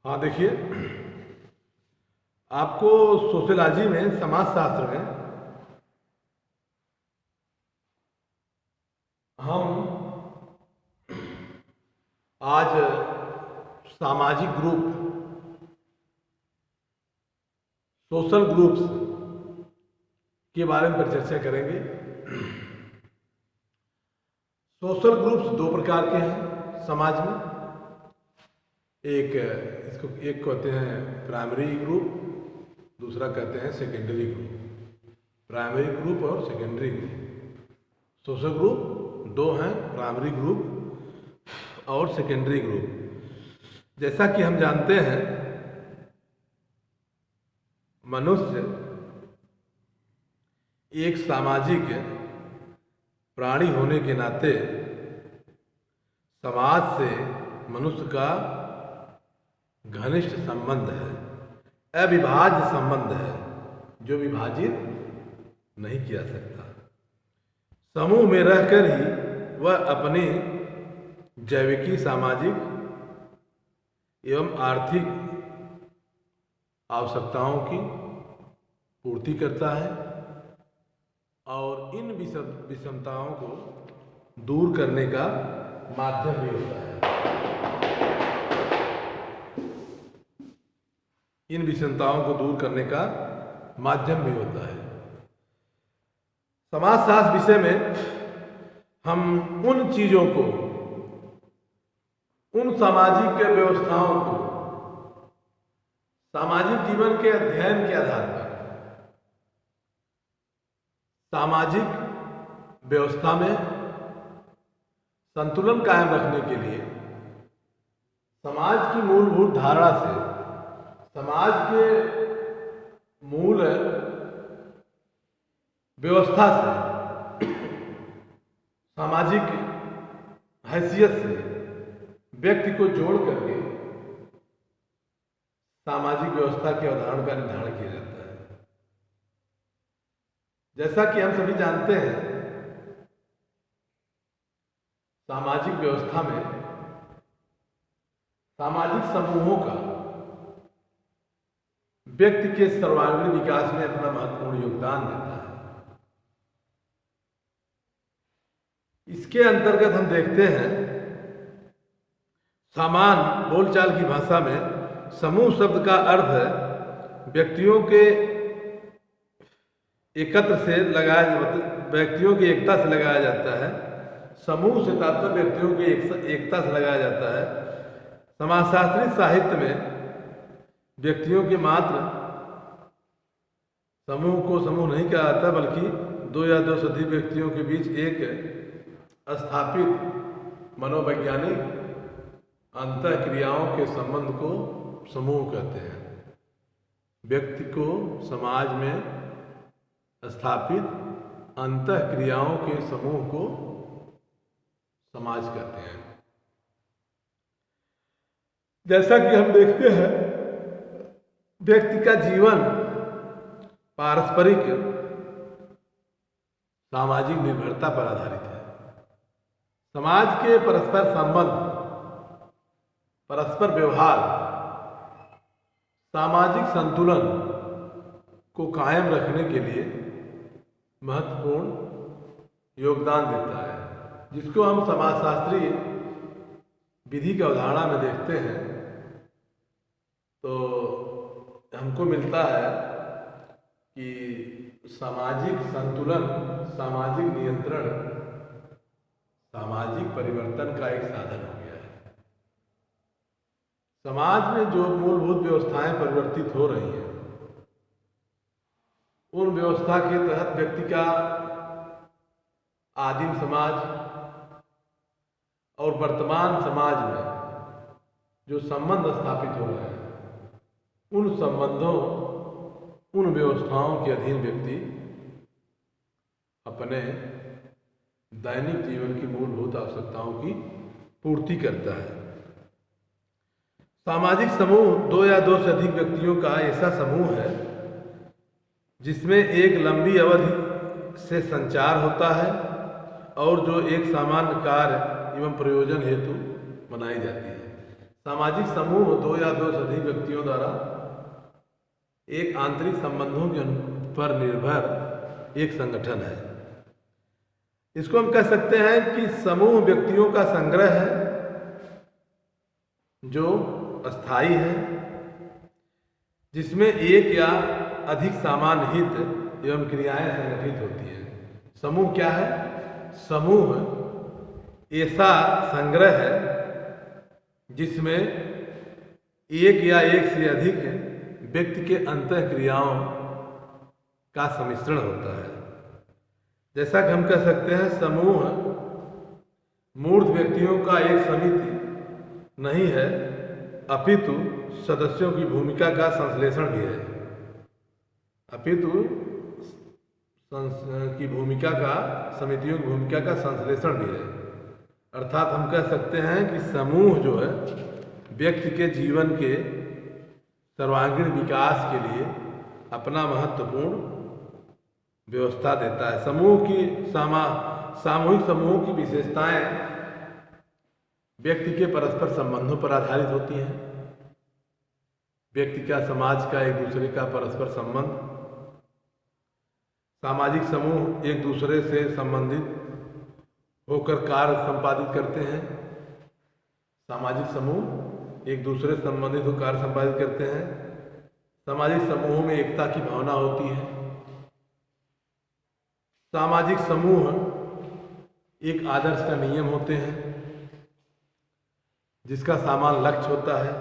हाँ देखिए, आपको सोशियोलॉजी में, समाजशास्त्र में हम आज सामाजिक ग्रुप, सोशल ग्रुप्स के बारे में चर्चा करेंगे। सोशल ग्रुप्स दो प्रकार के हैं समाज में। एक कहते हैं प्राइमरी ग्रुप, दूसरा कहते हैं सेकेंडरी ग्रुप। प्राइमरी ग्रुप और सेकेंडरी ग्रुप। सोशल ग्रुप दो हैं, प्राइमरी ग्रुप और सेकेंडरी ग्रुप। जैसा कि हम जानते हैं, मनुष्य एक सामाजिक प्राणी होने के नाते समाज से मनुष्य का घनिष्ठ संबंध है, अविभाज्य संबंध है, जो विभाजित नहीं किया सकता। समूह में रहकर ही वह अपनी जैविकी, सामाजिक एवं आर्थिक आवश्यकताओं की पूर्ति करता है और इन विषमताओं को दूर करने का माध्यम भी होता है। इन विषमताओं को दूर करने का माध्यम भी होता है। समाजशास्त्र विषय में हम उन चीजों को, उन सामाजिक व्यवस्थाओं को सामाजिक जीवन के अध्ययन के आधार पर सामाजिक व्यवस्था में संतुलन कायम रखने के लिए समाज की मूलभूत धारणा से, समाज के मूल व्यवस्था से, सामाजिक हैसियत से व्यक्ति को जोड़ करके सामाजिक व्यवस्था की अवधारणा का निर्धारण किया जाता है। जैसा कि हम सभी जानते हैं, सामाजिक व्यवस्था में सामाजिक समूहों का व्यक्ति के सर्वांगीण विकास में अपना महत्वपूर्ण योगदान देता है। इसके अंतर्गत हम देखते हैं, सामान्य बोलचाल की भाषा में समूह शब्द का अर्थ है व्यक्तियों के एकत्र से व्यक्तियों की एकता से लगाया जाता है। समूह से तात्पर्य व्यक्तियों की एकता से लगाया जाता है। समाजशास्त्री साहित्य में व्यक्तियों के मात्र समूह को समूह नहीं कहा जाता, बल्कि दो या दो से अधिक व्यक्तियों के बीच एक स्थापित मनोवैज्ञानिक अंतःक्रियाओं के संबंध को समूह कहते हैं। व्यक्ति को समाज में स्थापित अंतःक्रियाओं के समूह को समाज कहते हैं। जैसा कि हम देखते हैं, व्यक्ति का जीवन पारस्परिक सामाजिक निर्भरता पर आधारित है। समाज के परस्पर संबंध, परस्पर व्यवहार सामाजिक संतुलन को कायम रखने के लिए महत्वपूर्ण योगदान देता है, जिसको हम समाजशास्त्रीय विधि की अवधारणा में देखते हैं तो हमको मिलता है कि सामाजिक संतुलन, सामाजिक नियंत्रण सामाजिक परिवर्तन का एक साधन हो गया है। समाज में जो मूलभूत व्यवस्थाएं परिवर्तित हो रही हैं, उन व्यवस्था के तहत व्यक्ति का आदिम समाज और वर्तमान समाज में जो संबंध स्थापित हो रहे हैं, उन संबंधों, उन व्यवस्थाओं के अधीन व्यक्ति अपने दैनिक जीवन की मूलभूत आवश्यकताओं की पूर्ति करता है। सामाजिक समूह दो या दो से अधिक व्यक्तियों का ऐसा समूह है जिसमें एक लंबी अवधि से संचार होता है और जो एक सामान्य कार्य एवं प्रयोजन हेतु बनाई जाती है। सामाजिक समूह दो या दो से अधिक व्यक्तियों द्वारा एक आंतरिक संबंधों के पर निर्भर एक संगठन है। इसको हम कह सकते हैं कि समूह व्यक्तियों का संग्रह है जो अस्थायी है, जिसमें एक या अधिक सामान्य हित एवं क्रियाएं संगठित होती हैं। समूह क्या है? समूह ऐसा संग्रह है जिसमें एक या एक से अधिक व्यक्ति के अंतः क्रियाओं का सम्मिश्रण होता है। जैसा कि हम कह सकते हैं, समूह मूर्त व्यक्तियों का एक समिति नहीं है, अपितु सदस्यों की भूमिका का संश्लेषण भी है। समितियों की भूमिका का संश्लेषण भी है। अर्थात हम कह सकते हैं कि समूह जो है व्यक्ति के जीवन के सर्वांगीण विकास के लिए अपना महत्वपूर्ण व्यवस्था देता है। सामूहिक समूहों की विशेषताएं व्यक्ति के परस्पर संबंधों पर आधारित होती हैं। व्यक्ति का, समाज का एक दूसरे का परस्पर संबंध। सामाजिक समूह एक दूसरे से संबंधित होकर कार्य संपादित करते हैं। सामाजिक समूह एक दूसरे से संबंधित होकर कार्य संपादित करते हैं। सामाजिक समूहों में एकता की भावना होती है। सामाजिक समूह एक आदर्श का नियम होते हैं जिसका समान लक्ष्य होता है।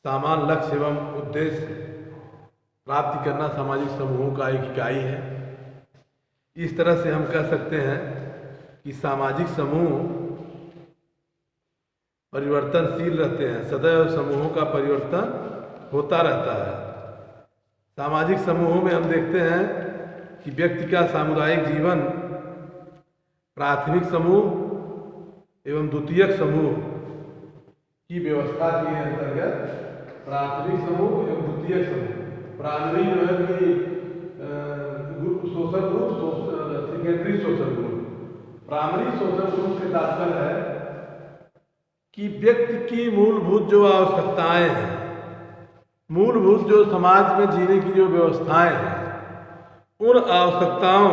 समान लक्ष्य एवं उद्देश्य प्राप्ति करना सामाजिक समूहों का एक इकाई है। इस तरह से हम कह सकते हैं कि सामाजिक समूह परिवर्तनशील रहते हैं। सदैव समूहों का परिवर्तन होता रहता है। सामाजिक समूहों में हम देखते हैं कि व्यक्ति का सामुदायिक जीवन प्राथमिक समूह एवं द्वितीयक समूह की व्यवस्था के अंतर्गत प्राथमिक समूह एवं द्वितीयक समूह, प्राइमरी जो है कि social group, secondary social group. Primary social group से तात्पर्य है कि व्यक्ति की मूलभूत जो आवश्यकताएं हैं, मूलभूत जो समाज में जीने की जो व्यवस्थाएं हैं, उन आवश्यकताओं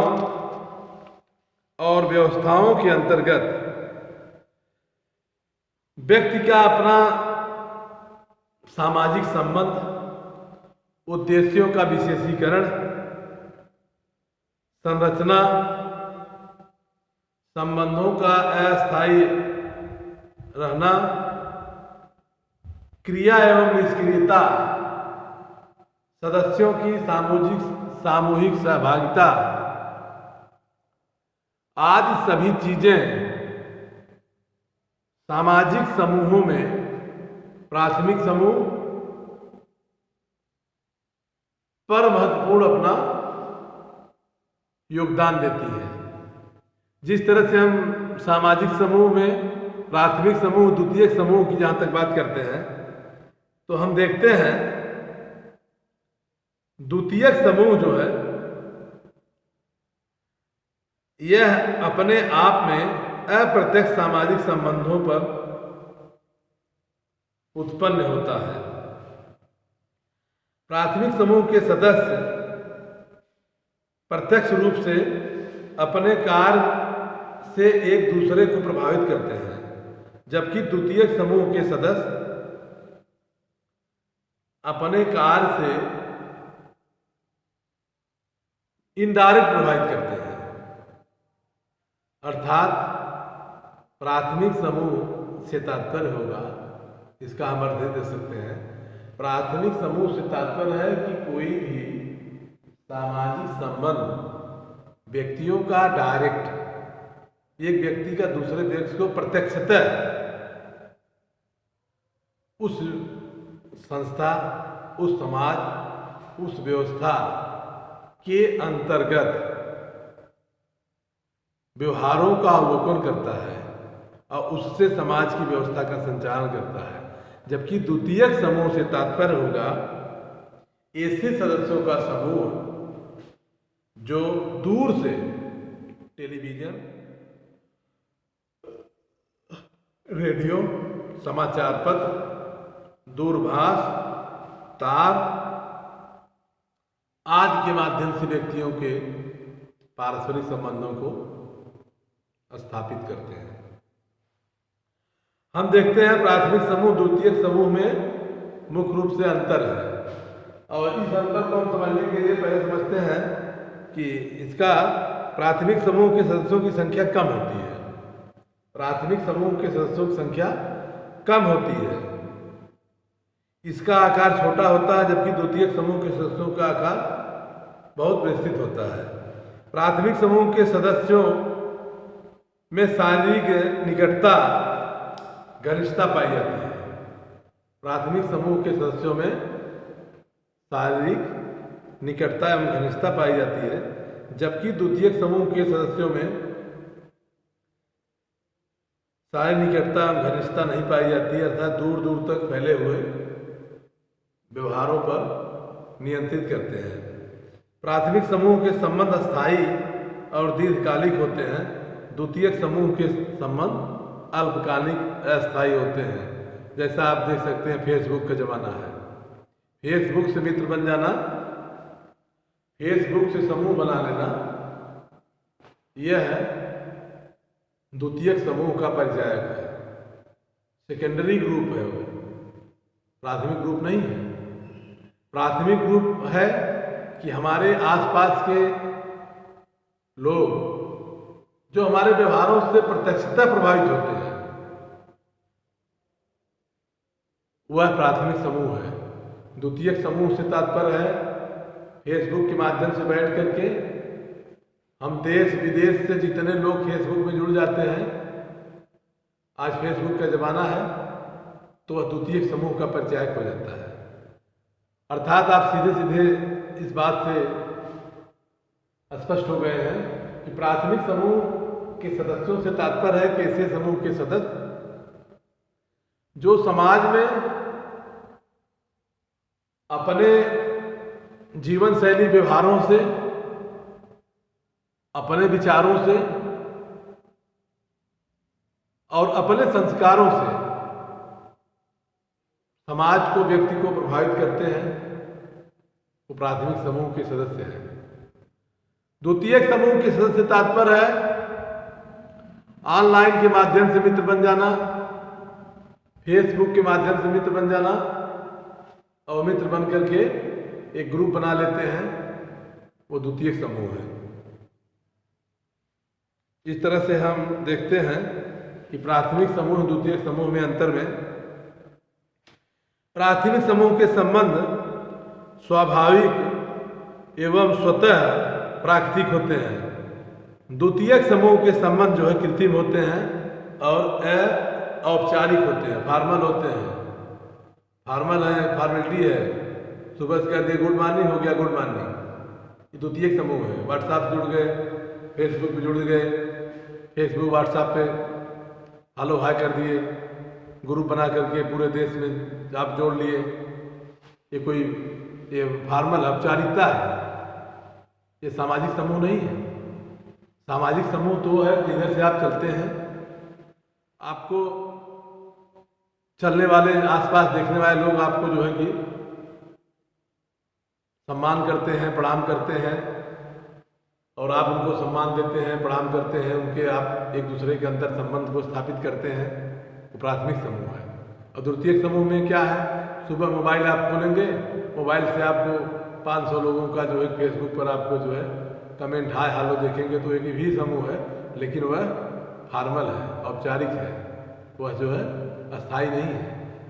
और व्यवस्थाओं के अंतर्गत व्यक्ति का अपना सामाजिक संबंध, उद्देश्यों का विशेषीकरण, संरचना, संबंधों का अस्थायी रहना, क्रिया एवं निष्क्रियता, सदस्यों की सामूहिक सहभागिता आदि सभी चीजें सामाजिक समूहों में प्राथमिक समूह पर महत्वपूर्ण अपना योगदान देती है। जिस तरह से हम सामाजिक समूह में प्राथमिक समूह, द्वितीयक समूह की जहां तक बात करते हैं, तो हम देखते हैं द्वितीयक समूह जो है यह अपने आप में अप्रत्यक्ष सामाजिक संबंधों पर उत्पन्न होता है। प्राथमिक समूह के सदस्य प्रत्यक्ष रूप से अपने कार्य से एक दूसरे को प्रभावित करते हैं, जबकि द्वितीयक समूह के सदस्य अपने कार्य से इनडायरेक्ट प्रभावित करते हैं। अर्थात प्राथमिक समूह से तात्पर्य होगा, इसका हम अर्थ दे सकते हैं, प्राथमिक समूह से तात्पर्य है कि कोई भी सामाजिक संबंध व्यक्तियों का डायरेक्ट, एक व्यक्ति का दूसरे व्यक्ति को प्रत्यक्षतः उस संस्था, उस समाज, उस व्यवस्था के अंतर्गत व्यवहारों का अवलोकन करता है और उससे समाज की व्यवस्था का संचालन करता है। जबकि द्वितीयक समूह से तात्पर्य होगा ऐसे सदस्यों का समूह जो दूर से टेलीविजन, रेडियो, समाचार पत्र, दूरभाष, तार आदि के माध्यम से व्यक्तियों के पारस्परिक संबंधों को स्थापित करते हैं। हम देखते हैं प्राथमिक समूह द्वितीयक समूह में मुख्य रूप से अंतर है, और इस अंतर को हम समझने के लिए पहले समझते हैं कि इसका प्राथमिक समूह के सदस्यों की संख्या कम होती है। प्राथमिक समूह के सदस्यों की संख्या कम होती है, इसका आकार छोटा होता है, जबकि द्वितीयक समूह के सदस्यों का आकार बहुत विस्तृत होता है। प्राथमिक समूह के सदस्यों में शारीरिक निकटता, घनिष्ठता पाई जाती है। प्राथमिक समूह के सदस्यों में शारीरिक निकटता एवं घनिष्ठता पाई जाती है, जबकि द्वितीयक समूह के सदस्यों में शारीरिक निकटता एवं घनिष्ठता नहीं पाई जाती है, अर्थात दूर दूर तक फैले हुए व्यवहारों पर नियंत्रित करते हैं। प्राथमिक समूह के संबंध अस्थायी और दीर्घकालिक होते हैं, द्वितीयक समूह के संबंध अल्पकालिक अस्थायी होते हैं। जैसा आप देख सकते हैं फेसबुक का जमाना है, फेसबुक से मित्र बन जाना, फेसबुक से समूह बना लेना, यह द्वितीयक समूह का परिचायक है, सेकेंडरी ग्रुप है, वो प्राथमिक ग्रुप नहीं है। प्राथमिक ग्रुप है कि हमारे आसपास के लोग जो हमारे व्यवहारों से प्रत्यक्षता प्रभावित होते हैं, वह प्राथमिक समूह है। द्वितीयक समूह से तात्पर्य है फेसबुक के माध्यम से बैठ करके हम देश विदेश से जितने लोग फेसबुक में जुड़ जाते हैं, आज फेसबुक का जमाना है, तो वह द्वितीयक समूह का परिचायक हो जाता है। अर्थात आप सीधे सीधे इस बात से स्पष्ट हो गए हैं कि प्राथमिक समूह के सदस्यों से तात्पर्य है कि ऐसे समूह के सदस्य जो समाज में अपने जीवन शैली व्यवहारों से, अपने विचारों से और अपने संस्कारों से समाज को, व्यक्ति को प्रभावित करते हैं, वो प्राथमिक समूह के सदस्य हैं। द्वितीयक समूह के सदस्य तात्पर्य है ऑनलाइन के माध्यम से मित्र बन जाना, फेसबुक के माध्यम से मित्र बन जाना, और मित्र बन करके एक ग्रुप बना लेते हैं, वो द्वितीयक समूह है। इस तरह से हम देखते हैं कि प्राथमिक समूह द्वितीयक समूह में अंतर में प्राथमिक समूह के संबंध स्वाभाविक एवं स्वतः प्राकृतिक होते हैं, द्वितीयक समूह के संबंध जो है कृत्रिम होते हैं और औपचारिक होते हैं, फॉर्मल होते हैं। फॉर्मल है, फॉर्मेलिटी है, सुबह से कह दिए गुड मॉर्निंग, हो गया गुड मॉर्निंग, ये द्वितीयक समूह है। व्हाट्सएप जुड़ गए, फेसबुक पे जुड़ गए, फेसबुक व्हाट्सएप पे हेलो हाय कर दिए, ग्रुप बना करके पूरे देश में आप जोड़ लिए, ये फॉर्मल औपचारिकता है, ये सामाजिक समूह नहीं है। सामाजिक समूह तो है जिधर से आप चलते हैं, आपको चलने वाले, आसपास देखने वाले लोग आपको जो है कि सम्मान करते हैं, प्रणाम करते हैं, और आप उनको सम्मान देते हैं, प्रणाम करते हैं, उनके आप एक दूसरे के अंदर संबंध को स्थापित करते हैं, वो प्राथमिक समूह है। और द्वितीयक समूह में क्या है, सुबह मोबाइल आप खोलेंगे, मोबाइल से आपको 500 लोगों का जो है फेसबुक पर आपको जो है कमेंट हाय हेलो देखेंगे, तो एक भी समूह है, लेकिन वह फॉर्मल है, औपचारिक है, वह जो है अस्थायी नहीं है।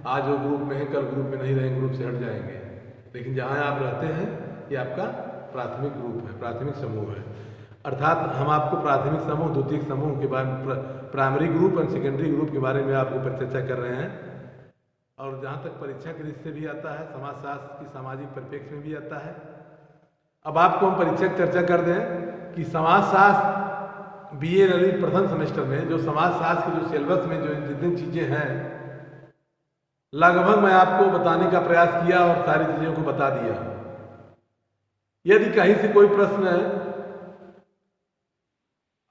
आज वो ग्रुप में है, कल ग्रुप में नहीं रहेंगे, ग्रुप से हट जाएंगे, लेकिन जहाँ आप रहते हैं ये आपका प्राथमिक ग्रुप है, प्राथमिक समूह है। अर्थात हम आपको प्राथमिक समूह, द्वितीयक समूह के बारे में, प्राइमरी ग्रुप और सेकेंडरी ग्रुप के बारे में आपको परिचर्चा कर रहे हैं। और जहाँ तक परीक्षा के दृष्टि से भी आता है, समाजशास्त्र की सामाजिक परिप्रेक्ष्य में भी आता है। अब आपको हम परीक्षा की चर्चा कर दें कि समाजशास्त्र BA ललित प्रथम सेमेस्टर में जो समाजशास्त्र के जो सिलेबस में जो जितनी चीज़ें हैं, लगभग मैं आपको बताने का प्रयास किया और सारी चीज़ों को बता दिया। यदि कहीं से कोई प्रश्न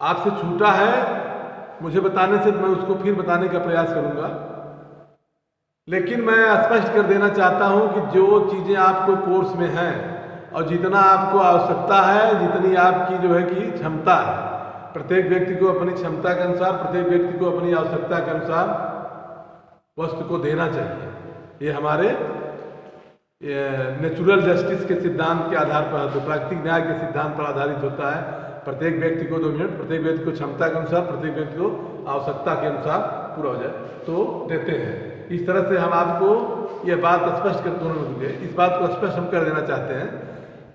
आपसे छूटा है मुझे बताने से, मैं उसको फिर बताने का प्रयास करूंगा। लेकिन मैं स्पष्ट कर देना चाहता हूं कि जो चीज़ें आपको कोर्स में हैं और जितना आपको आवश्यकता है, जितनी आपकी जो है कि क्षमता है, प्रत्येक व्यक्ति को अपनी क्षमता के अनुसार, प्रत्येक व्यक्ति को अपनी आवश्यकता के अनुसार वस्तु को देना चाहिए। ये हमारे नेचुरल जस्टिस के सिद्धांत के आधार पर, तो प्राकृतिक न्याय के सिद्धांत पर आधारित होता है। प्रत्येक व्यक्ति को 2 मिनट, प्रत्येक व्यक्ति को क्षमता के अनुसार, प्रत्येक व्यक्ति को आवश्यकता के अनुसार पूरा हो जाए तो देते हैं। इस तरह से हम आपको यह बात स्पष्ट कर दोनों में इस बात को स्पष्ट हम कर देना चाहते हैं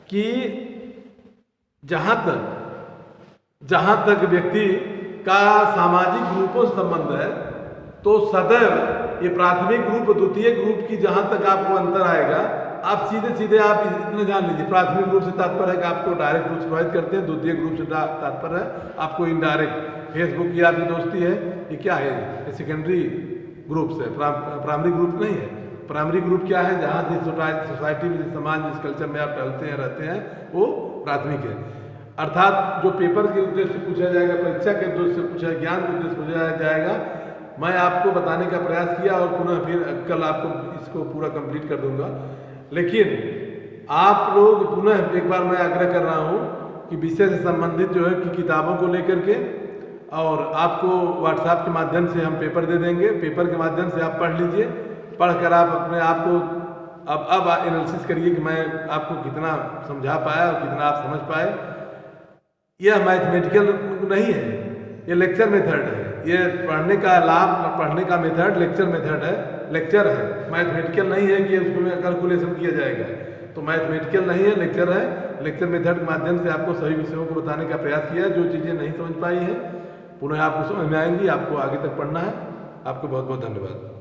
कि जहाँ तक व्यक्ति का सामाजिक ग्रुपों से संबंध है, तो सदैव ये प्राथमिक ग्रुप द्वितीय ग्रुप की जहाँ तक आपको अंतर आएगा, आप सीधे आप इतना जान लीजिए, प्राथमिक ग्रुप से तात्पर्य है कि आपको डायरेक्ट रूप से प्रभावित करते हैं, द्वितीय ग्रुप से तात्पर्य है आपको इनडायरेक्ट। फेसबुक की आपकी दोस्ती है, ये क्या है? ये सेकेंडरी ग्रुप से, प्राइमरी ग्रुप नहीं है। प्राइमरी ग्रुप क्या है? जहाँ जिस सोसाइटी में, जिस समाज, जिस कल्चर में आप टहलते हैं, रहते हैं, वो प्राथमिक है। अर्थात जो पेपर के उद्देश्य से पूछा जाएगा, परीक्षा के उद्देश्य से पूछा, ज्ञान के उद्देश्य से पूछा जाएगा, मैं आपको बताने का प्रयास किया और पुनः फिर कल आपको इसको पूरा कंप्लीट कर दूंगा। लेकिन आप लोग पुनः एक बार मैं आग्रह कर रहा हूँ कि विषय से संबंधित जो है कि किताबों को लेकर के, और आपको व्हाट्सएप के माध्यम से हम पेपर दे देंगे, पेपर के माध्यम से आप पढ़ लीजिए, पढ़कर आप अपने आप को अब एनालिसिस करिए कि मैं आपको कितना समझा पाया और कितना आप समझ पाए। यह मैथमेटिकल नहीं है, ये लेक्चर मेथड है। ये पढ़ने का लाभ, पढ़ने का मेथड लेक्चर मेथड है, लेक्चर है, मैथमेटिकल नहीं है कि उसमें कैलकुलेशन किया जाएगा। तो मैथमेटिकल नहीं है, लेक्चर है। लेक्चर मेथड के माध्यम से आपको सभी विषयों को बताने का प्रयास किया। जो चीज़ें नहीं समझ पाई हैं पुनः आपको समझ में आएंगी, आपको आगे तक पढ़ना है। आपको बहुत बहुत धन्यवाद।